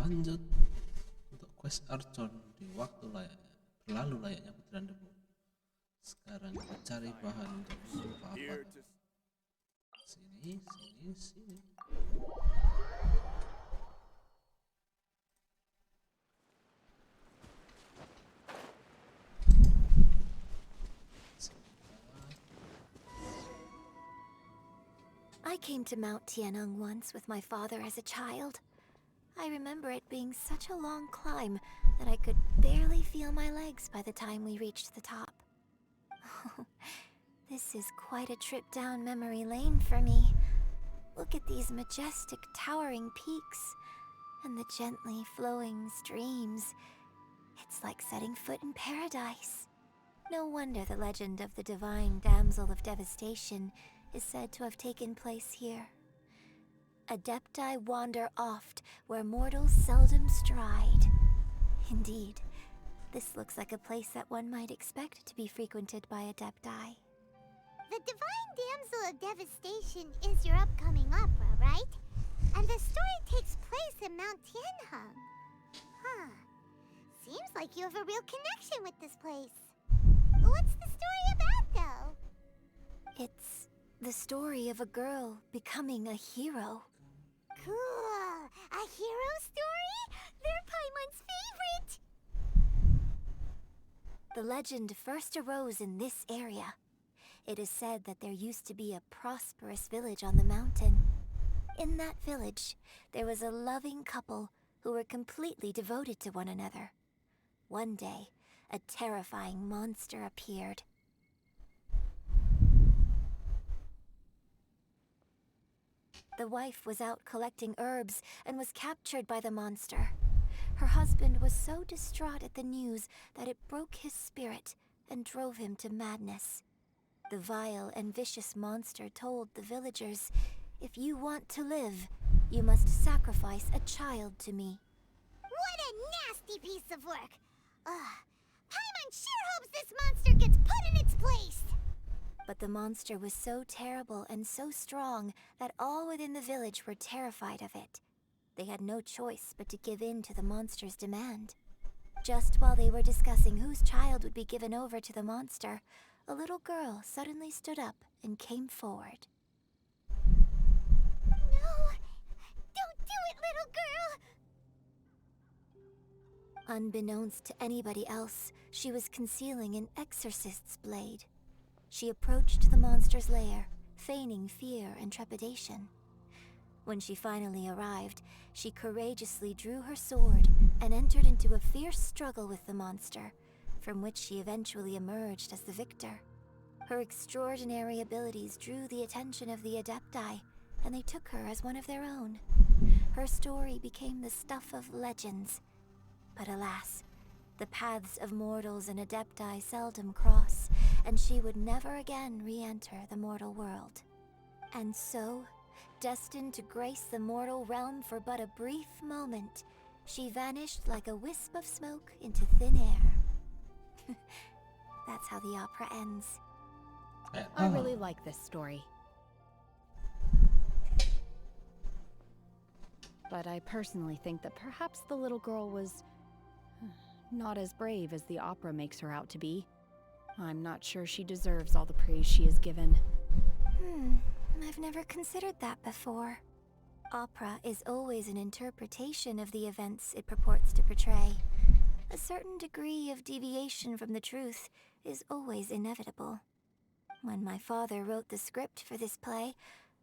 Lanjut untuk quest Archon di waktu layaknya, berlalu layaknya butiran debu. Sekarang kita cari bahan untuk apa-apa. Sini. I came to Mount Tianeng once with my father as a child. I remember it being such a long climb that I could barely feel my legs by the time we reached the top. This is quite a trip down memory lane for me. Look at these majestic towering peaks and the gently flowing streams. It's like setting foot in paradise. No wonder the legend of the divine damsel of devastation is said to have taken place here. Adepti wander oft where mortals seldom stride. Indeed, this looks like a place that one might expect to be frequented by Adepti. The Divine Damsel of Devastation is your upcoming opera, right? And the story takes place in Mount Tianheng. Huh. Seems like you have a real connection with this place. What's the story about, though? It's the story of a girl becoming a hero. Cool! A hero story? They're Paimon's favorite! The legend first arose in this area. It is said that there used to be a prosperous village on the mountain. In that village, there was a loving couple who were completely devoted to one another. One day, a terrifying monster appeared. The wife was out collecting herbs and was captured by the monster. Her husband was so distraught at the news that it broke his spirit and drove him to madness. The vile and vicious monster told the villagers, "If you want to live, you must sacrifice a child to me." What a nasty piece of work! Paimon sure hopes this monster gets put in its place! But the monster was so terrible and so strong that all within the village were terrified of it. They had no choice but to give in to the monster's demand. Just while they were discussing whose child would be given over to the monster, a little girl suddenly stood up and came forward. No! Don't do it, little girl! Unbeknownst to anybody else, she was concealing an exorcist's blade. She approached the monster's lair, feigning fear and trepidation. When she finally arrived, she courageously drew her sword and entered into a fierce struggle with the monster, from which she eventually emerged as the victor. Her extraordinary abilities drew the attention of the Adepti, and they took her as one of their own. Her story became the stuff of legends. But alas, the paths of mortals and Adepti seldom cross, and she would never again re-enter the mortal world. And so, destined to grace the mortal realm for but a brief moment, she vanished like a wisp of smoke into thin air. That's how the opera ends. I really like this story. But I personally think that perhaps the little girl was not as brave as the opera makes her out to be. I'm not sure she deserves all the praise she is given. I've never considered that before. Opera is always an interpretation of the events it purports to portray. A certain degree of deviation from the truth is always inevitable. When my father wrote the script for this play,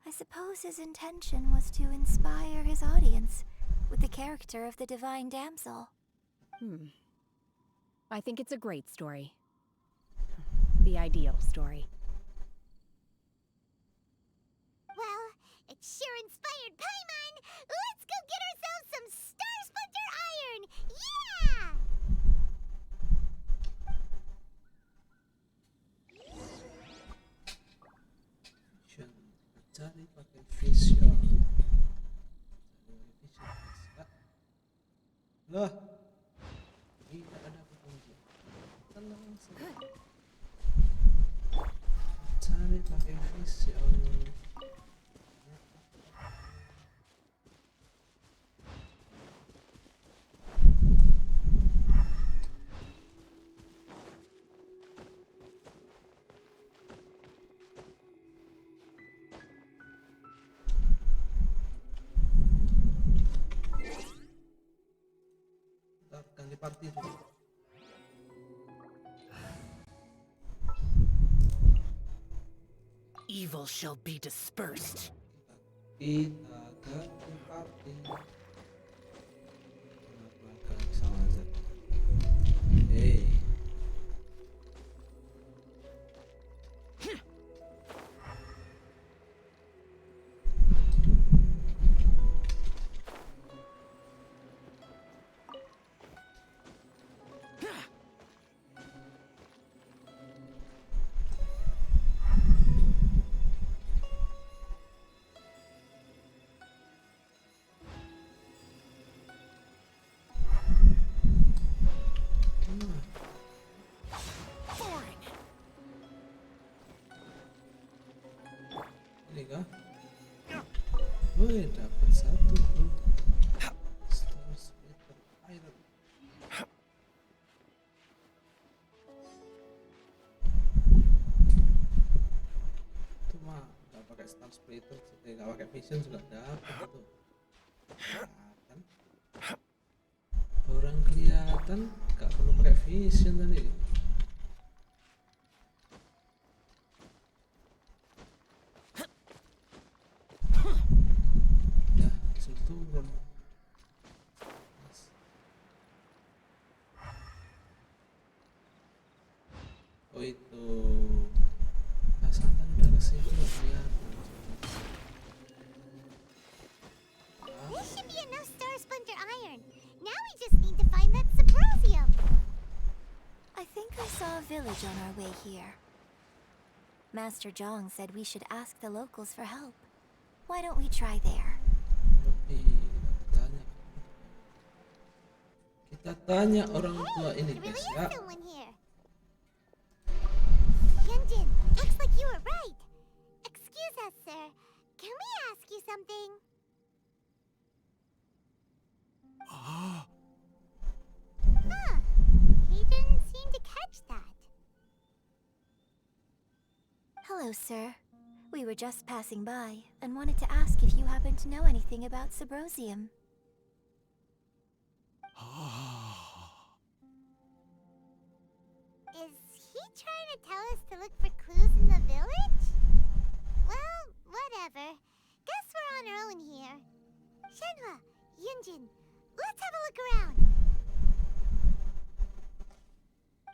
I suppose his intention was to inspire his audience with the character of the Divine Damsel. I think it's a great story. The ideal story. Well, it sure inspired Paimon! Let's go get ourselves some Star Splinter Iron! Yeah! Cari pakai vision. Lah, tidak ada petunjuk. Tenang saja. Cari pakai vision. party dulu. Evil shall be dispersed. Kita ke party. Kenapa gak bisa lanjut? Hey. Ini kah? Woi, dapat satu bro. Star Splitter Iron. Itu mah nggak pakai Star Splitter, nggak pakai Vision juga dapat itu. Kelihatan. Orang kelihatan, nggak perlu pakai Vision tadi. Turun. Oh itu asalkan udah kesini lihat. This should be enough Star Splinter Iron. Now we just need to find that Symposium. I think I saw a village on our way here. Master Zhong said we should ask the locals for help. Why don't we try there? Kita tanya orang tua ini There guys really ya. is someone here. Yunjin, looks like you were right. Excuse us, sir. Can we ask you something? Huh. He didn't seem to catch that. Hello, sir. We were just passing by and wanted to ask if you happen to know anything about Symposium. Is he trying to tell us to look for clues in the village? Well, whatever. Guess we're on our own here. Shenhua, Yunjin, let's have a look around.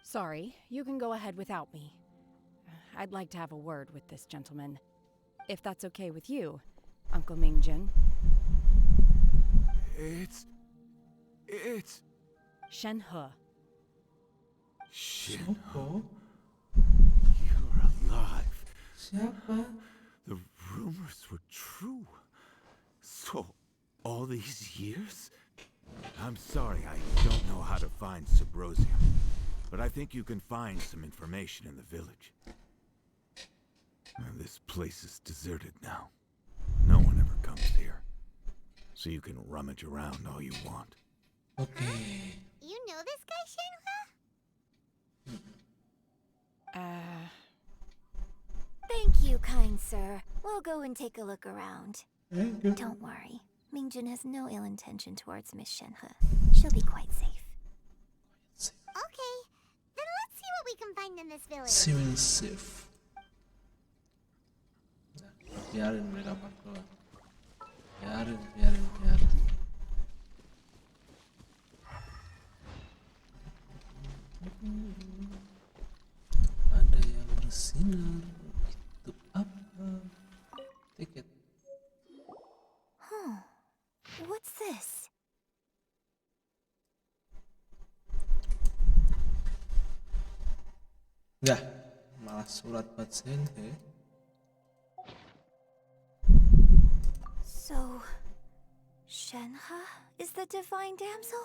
Sorry, you can go ahead without me. I'd like to have a word with this gentleman. If that's okay with you, Uncle Mingjin. It's Shenhe. Shinho. Siapa? You're alive. Siapa? The rumors were true. So, all these years? I'm sorry, I don't know how to find Symposium, but I think you can find some information in the village. This place is deserted now. No one ever comes here. So you can rummage around all you want. Okay. You know this guy, Shenhua? Thank you, kind sir. We'll go and take a look around. Thank you. Don't worry. Mingjin has no ill intention towards Miss Shenhe. She'll be quite safe. Okay, then let's see what we can find in this village. Civil safe. Nah, biarin mereka berdua. Biarin. Ada yang bersinar. Itu apa? Tiket. Huh. What's this? Enggak, malah surat buat Shenhe. So, Shenhe is the divine damsel?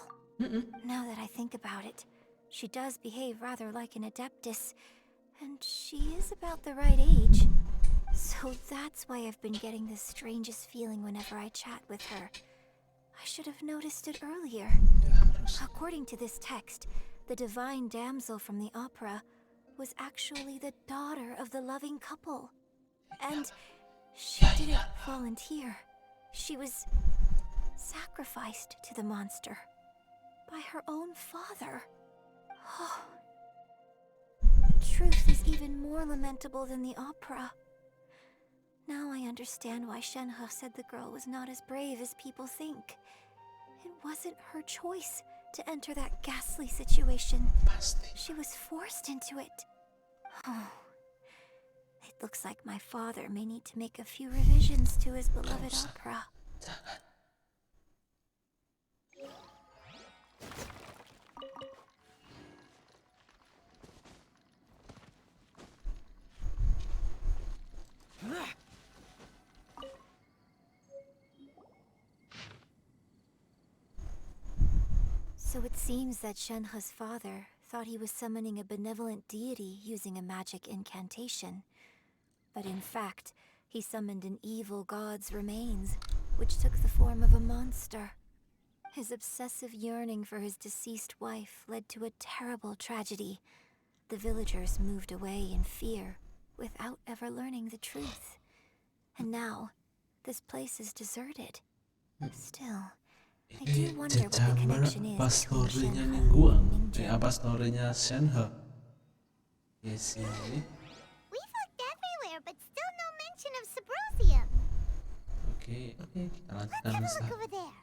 Now that I think about it, she does behave rather like an adeptus, and she is about the right age. So that's why I've been getting the strangest feeling whenever I chat with her. I should have noticed it earlier. Ya harus. According to this text, the divine damsel from the opera was actually the daughter of the loving couple. And she didn't volunteer. She was sacrificed to the monster by her own father. Oh. The truth is even more lamentable than the opera. Now I understand why Shenhe said the girl was not as brave as people think. It wasn't her choice to enter that ghastly situation. Pasti. She was forced into it. Oh. It looks like my father may need to make a few revisions to his beloved usah. opera. Jangan. So it seems that Shenhe's father thought he was summoning a benevolent deity using a magic incantation. But in fact, he summoned an evil god's remains, which took the form of a monster. His obsessive yearning for his deceased wife led to a terrible tragedy. The villagers moved away in fear, without ever learning the truth. And now, this place is deserted. Still, I do wonder what the connection is Apa between story-nya Shenhe Ningguang? and Ninja. Apa story-nya Shenhe? Yes, ini. We've looked everywhere, but still no mention of Sabrosium. Oke, kita Let's lanjutkan have a look setelah, over there.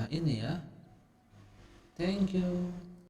ini ya. Thank you.